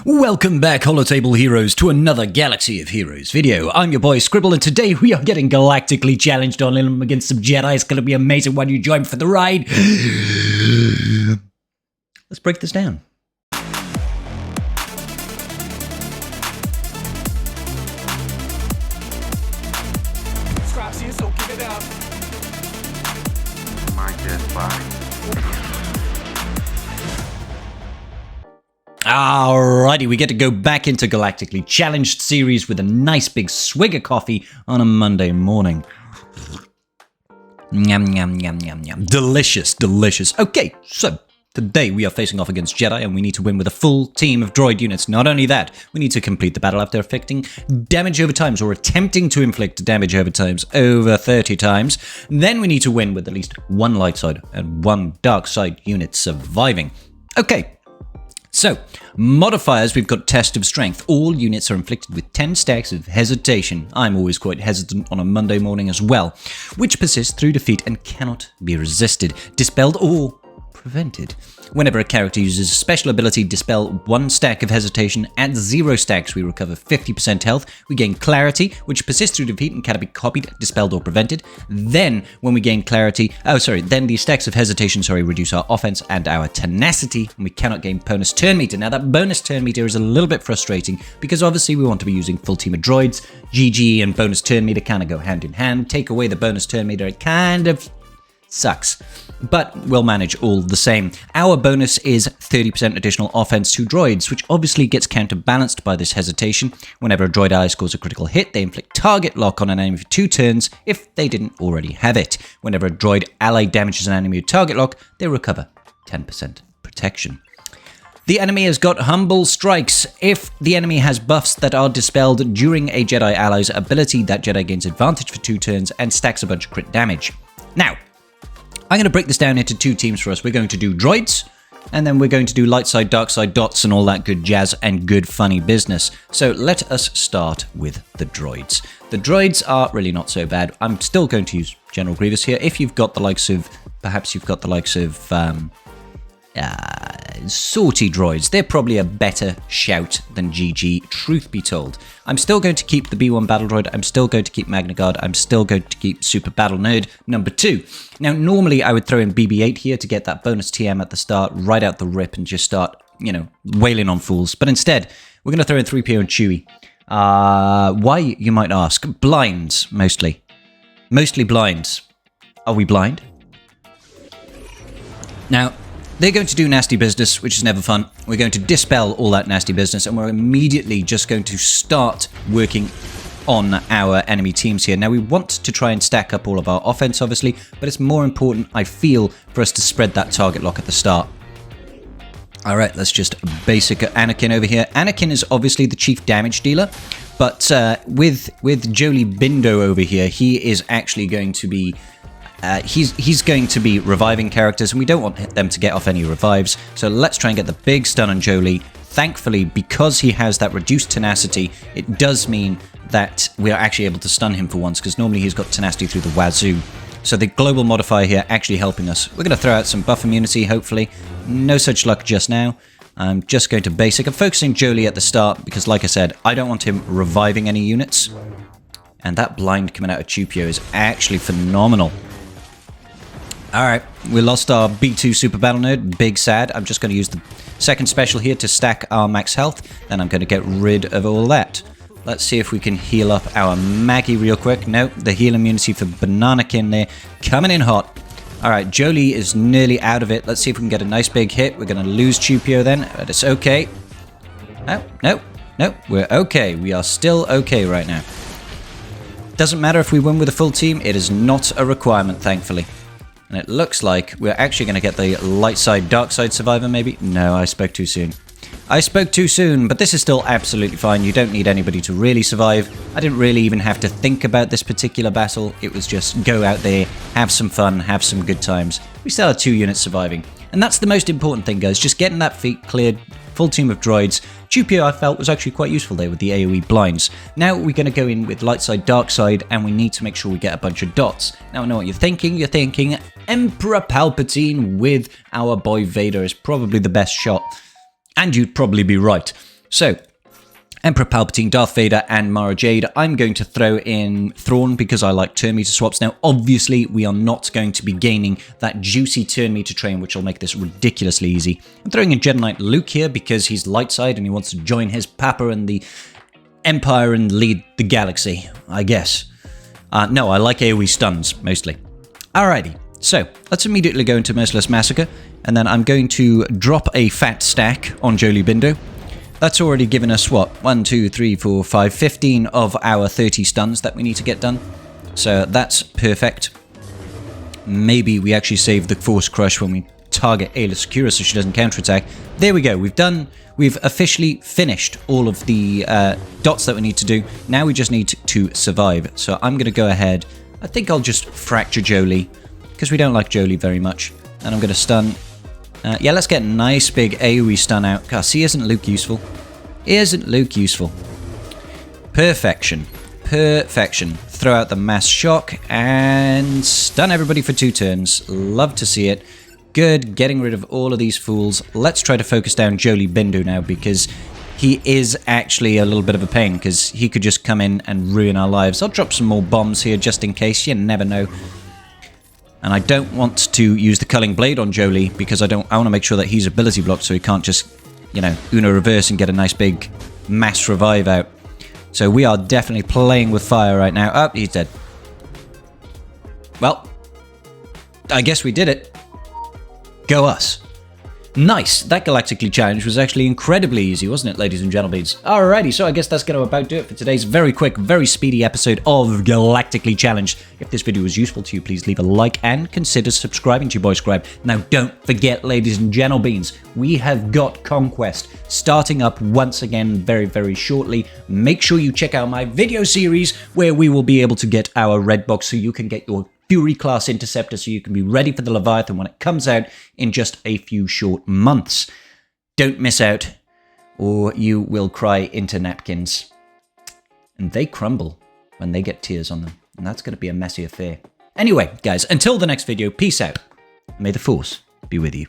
Welcome back, Holotable Heroes, to another Galaxy of Heroes video. I'm your boy Scribble, and today we are getting galactically challenged on him against some Jedi. It's going to be amazing when you join for the ride. Let's break this down. So give it up. My dead body. Alrighty, we get to go back into Galactically Challenged series with a nice big swig of coffee on a Monday morning. Yum, yum, yum, yum, yum. Delicious, delicious. Okay, so today we are facing off against Jedi, and we need to win with a full team of droid units. Not only that, we need to complete the battle after inflicting damage over times, or attempting to inflict damage over times, over 30 times. Then we need to win with at least one light side and one dark side unit surviving. Okay. So, modifiers, we've got Test of Strength. All units are inflicted with 10 stacks of hesitation. I'm always quite hesitant on a Monday morning as well, which persists through defeat and cannot be resisted, dispelled, or prevented. Whenever a character uses a special ability, dispel 1 stack of hesitation. At 0 stacks, we recover 50% health. We gain clarity, which persists through defeat and cannot be copied, dispelled, or prevented. Then, when we gain clarity, then the stacks of hesitation, reduce our offense and our tenacity, and we cannot gain bonus turn meter. Now, that bonus turn meter is a little bit frustrating, because obviously we want to be using full team of droids. GG and bonus turn meter kind of go hand in hand. Take away the bonus turn meter, it kind of sucks, but we'll manage all the same. Our bonus is 30% additional offense to droids, which obviously gets counterbalanced by this hesitation. Whenever a droid ally scores a critical hit, they inflict target lock on an enemy for 2 turns if they didn't already have it. Whenever a droid ally damages an enemy with target lock, they recover 10% protection. The enemy has got Humble Strikes. If the enemy has buffs that are dispelled during a Jedi ally's ability, that Jedi gains advantage for 2 turns and stacks a bunch of crit damage. Now, I'm going to break this down into 2 teams for us. We're going to do droids, and then we're going to do light side, dark side, dots, and all that good jazz and good funny business. So let us start with the droids. The droids are really not so bad. I'm still going to use General Grievous here. If you've got the likes of, perhaps you've got the likes of sortie droids, they're probably a better shout than GG, truth be told. I'm still going to keep the B1 Battle Droid, I'm still going to keep Magna Guard, I'm still going to keep Super Battle Nerd number 2. Now, normally I would throw in BB-8 here to get that bonus TM at the start, right out the rip, and just start, wailing on fools. But instead, we're going to throw in 3PO and Chewie. Why, you might ask? Blinds, mostly. Mostly blinds. Are we blind? Now, they're going to do nasty business, which is never fun. We're going to dispel all that nasty business, and we're immediately just going to start working on our enemy teams here. Now, we want to try and stack up all of our offense, obviously, but it's more important, I feel, for us to spread that target lock at the start. All right, let's just basic Anakin over here. Anakin is obviously the chief damage dealer, but with Jolie Bindo over here, he is actually going to be he's going to be reviving characters, and we don't want them to get off any revives. So let's try and get the big stun on Jolie. Thankfully, because he has that reduced tenacity, it does mean that we are actually able to stun him for once, because normally he's got tenacity through the wazoo. So the global modifier here actually helping us. We're going to throw out some buff immunity, hopefully. No such luck just now. I'm just going to basic. I'm focusing Jolie at the start, because like I said, I don't want him reviving any units. And that blind coming out of Chupio is actually phenomenal. Alright, we lost our B2 Super Battle Nerd, big sad. I'm just going to use the second special here to stack our max health, then I'm going to get rid of all that. Let's see if we can heal up our Maggie real quick. Nope, the heal immunity for Bananakin there, coming in hot. Alright, Jolie is nearly out of it. Let's see if we can get a nice big hit. We're going to lose Chupio then, but it's okay. Nope, we're okay. We are still okay right now. Doesn't matter if we win with a full team, it is not a requirement, thankfully. And it looks like we're actually going to get the light side, dark side survivor, maybe? No, I spoke too soon. I spoke too soon, but this is still absolutely fine. You don't need anybody to really survive. I didn't really even have to think about this particular battle. It was just go out there, have some fun, have some good times. We still have 2 units surviving. And that's the most important thing, guys. Just getting that feat cleared, full team of droids. Chupio, I felt, was actually quite useful there with the AoE blinds. Now we're going to go in with light side, dark side, and we need to make sure we get a bunch of dots. Now I know what you're thinking. You're thinking Emperor Palpatine with our boy Vader is probably the best shot. And you'd probably be right. So, Emperor Palpatine, Darth Vader, and Mara Jade. I'm going to throw in Thrawn because I like turn meter swaps. Now, obviously, we are not going to be gaining that juicy turn meter train, which will make this ridiculously easy. I'm throwing in Jedi Knight Luke here because he's light side and he wants to join his papa and the Empire and lead the galaxy, I guess. No, I like AoE stuns, mostly. Alrighty, so let's immediately go into Merciless Massacre, and then I'm going to drop a fat stack on Jolee Bindo. That's already given us, what, 1, 2, 3, 4, 5, 15 of our 30 stuns that we need to get done. So that's perfect. Maybe we actually save the Force Crush when we target Aayla Secura so she doesn't counterattack. There we go, we've officially finished all of the dots that we need to do. Now we just need to survive. So I'm going to go ahead, I think I'll just fracture Jolee, because we don't like Jolee very much. And I'm going to stun. Yeah, let's get a nice big AoE stun out. God, see, isn't Luke useful? Isn't Luke useful? Perfection. Perfection. Throw out the mass shock and stun everybody for 2 turns. Love to see it. Good, getting rid of all of these fools. Let's try to focus down Jolee Bindo now, because he is actually a little bit of a pain, because he could just come in and ruin our lives. I'll drop some more bombs here just in case. You never know. And I don't want to use the Culling Blade on Jolee because I want to make sure that he's ability blocked so he can't just, you know, Uno reverse and get a nice big mass revive out. So we are definitely playing with fire right now. Oh, he's dead. Well, I guess we did it. Go us. Nice. That Galactically challenge was actually incredibly easy, wasn't it, ladies and gentlemen? Alrighty, so I guess that's going to about do it for today's very quick, very speedy episode of Galactically Challenged. If this video was useful to you, please leave a like and consider subscribing to your boy Scribe. Now, don't forget, ladies and gentlemen, we have got Conquest starting up once again very, very shortly. Make sure you check out my video series where we will be able to get our red box so you can get your Fury class interceptor so you can be ready for the Leviathan when it comes out in just a few short months. Don't miss out, or you will cry into napkins. And they crumble when they get tears on them, and that's going to be a messy affair. Anyway, guys, until the next video, peace out. May the Force be with you.